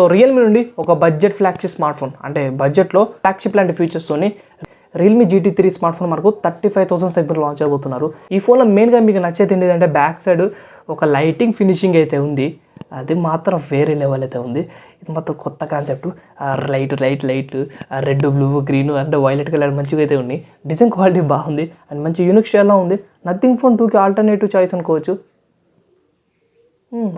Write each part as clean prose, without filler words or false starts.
So Realme నుండి ఒక budget flagship smart phone అంటే బడ్జెట్లో ఫ్లాగ్షిప్ లాంటి ఫీచర్స్తోని రియల్మీ GT3 స్మార్ట్ ఫోన్ మనకు 35,000 సెగ్మెంట్ లాంచ్ అయిపోతున్నారు. ఈ ఫోన్లో మెయిన్గా మీకు నచ్చేది ఏంటంటే బ్యాక్ సైడ్ ఒక లైటింగ్ ఫినిషింగ్ అయితే ఉంది, అది మాత్రం వేరే లెవెల్ అయితే ఉంది. ఇది మాత్రం కొత్త concept. Light red blue green అంటే వైలెట్ కలర్ మంచిగా అయితే ఉన్నాయి. డిజైన్ క్వాలిటీ బాగుంది అండ్ మంచి యూనిక్ స్టైల్లో ఉంది. నథింగ్ ఫోన్ 2కి ఆల్టర్నేటివ్ చాయిస్ అనుకోవచ్చు.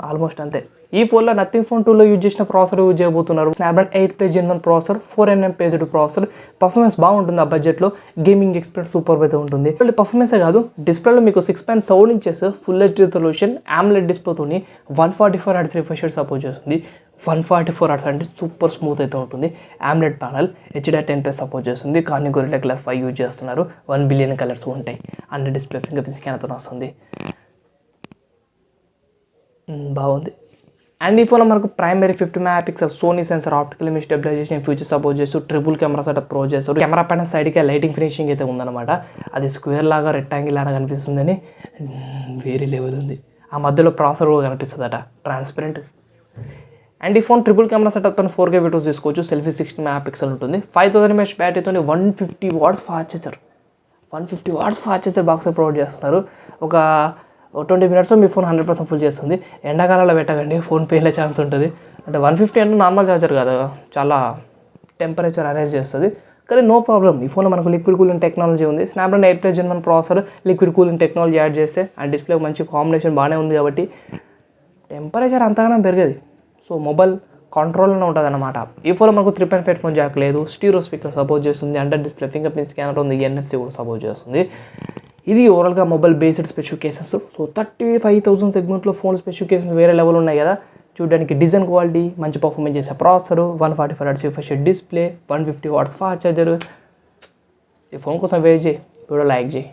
ఆల్మోస్ట్ అంతే. ఈ ఫోన్లో నథింగ్ ఫోన్ 2లో యూజ్ చేసిన ప్రాసెసర్ యూజ్ చేయబోతున్నారు. Snapdragon 8 Gen 1 processor, 4nm page 2 processor. Performance బాగుంటుంది ఆ బడ్జెట్లో. గేమింగ్ ఎక్స్పీరియన్స్ సూపర్ అయితే ఉంటుంది. పర్ఫార్మెన్సే కాదు, డిస్ప్లేలో మీకు 6.7 inches full HD resolution AMOLED డిస్ప్లేతో 144 Hz refresh rate support చేస్తుంది. 144 Hz అంటే సూపర్ స్మూత్ అయితే ఉంటుంది. AMOLED ప్యానల్ HDR10+ సపోర్ట్ చేస్తుంది. కానీ గొరిల్లా గ్లాస్ 5 యూజ్ చేస్తున్నారు. 1 బిలియన్ కలర్స్ ఉంటాయి. అండ్ డిస్ప్లే ఫింగర్ ప్రింట్ స్కానర్తో వస్తుంది. బాగుంది. అండ్ ఈ ఫోన్లో మనకు primary 50 MP Sony sensor, optical image stabilisation feature support చేస్తూ ట్రిపుల్ కెమెరా సెటప్ ప్రో చేస్తారు. కెమెరా పైన సైడ్కి లైటింగ్ ఫినిషింగ్ అయితే ఉందన్నమాట. అది స్క్వేర్ లాగా రెక్టాంగిల్ లాగా కనిపిస్తుందని వేరే లెవెల్ ఉంది. ఆ మధ్యలో ప్రాసెసర్ కూడా కనిపిస్తుందట ట్రాన్స్పరెంట్. అండ్ ఈ ఫోన్ ట్రిపుల్ కెమెరా సెటప్ పైన 4K వీడియోస్ తీసుకోవచ్చు. సెల్ఫీ 60 MP ఉంటుంది. 5000 mAh బ్యాటరీతో 150 watts fast charger. 150 watts fast charger box provide చేస్తున్నారు. ఒక 20 minutes మీ ఫోన్ 100% ఫుల్ చేస్తుంది. ఎండాకాలంలో పెట్టకండి, ఫోన్ పేలే ఛాన్స్ ఉంటుంది. అంటే 150 అంటే నార్మల్ ఛార్జర్ కాదు, చాలా టెంపరేచర్ అరేంజ్ చేస్తుంది. కానీ నో ప్రాబ్లం. ఈ ఫోన్లో మనకు లిక్విడ్ కూలింగ్ టెక్నాలజీ ఉంది. Snapdragon 8 Gen 1 processor, liquid cooling technology add చేస్తే అండ్ డిస్ప్లే మంచి కాంబినేషన్ బాగానే ఉంది కాబట్టి టెంపరేచర్ అంతగానో పెరగదు. సో మొబైల్ కంట్రోల్లోనే ఉంటుంది అన్నమాట. ఈ ఫోన్లో మనకు 3.5 హెడ్ఫోన్ జాక్ లేదు. స్టీరియో స్పీకర్ సపోర్ట్ చేస్తుంది. Under display finger print scanner ఉంది. NFC కూడా సపోర్ట్ చేస్తుంది. ఇది ఓవరాల్గా మొబైల్ బేస్డ్ స్పెసిఫికేషన్స్. సో 35,000 సెగ్మెంట్లో ఫోన్ స్పెసిఫికేషన్స్ వేరే లెవెల్ ఉన్నాయి కదా. చూడడానికి డిజైన్ క్వాలిటీ, మంచి పర్ఫార్మెన్స్ చేసే processor, 144 Hz refresh display, 150 watts fast charger. ఈ ఫోన్ కోసం వెయిట్ చేయి, వీడియో లైక్ చేయి.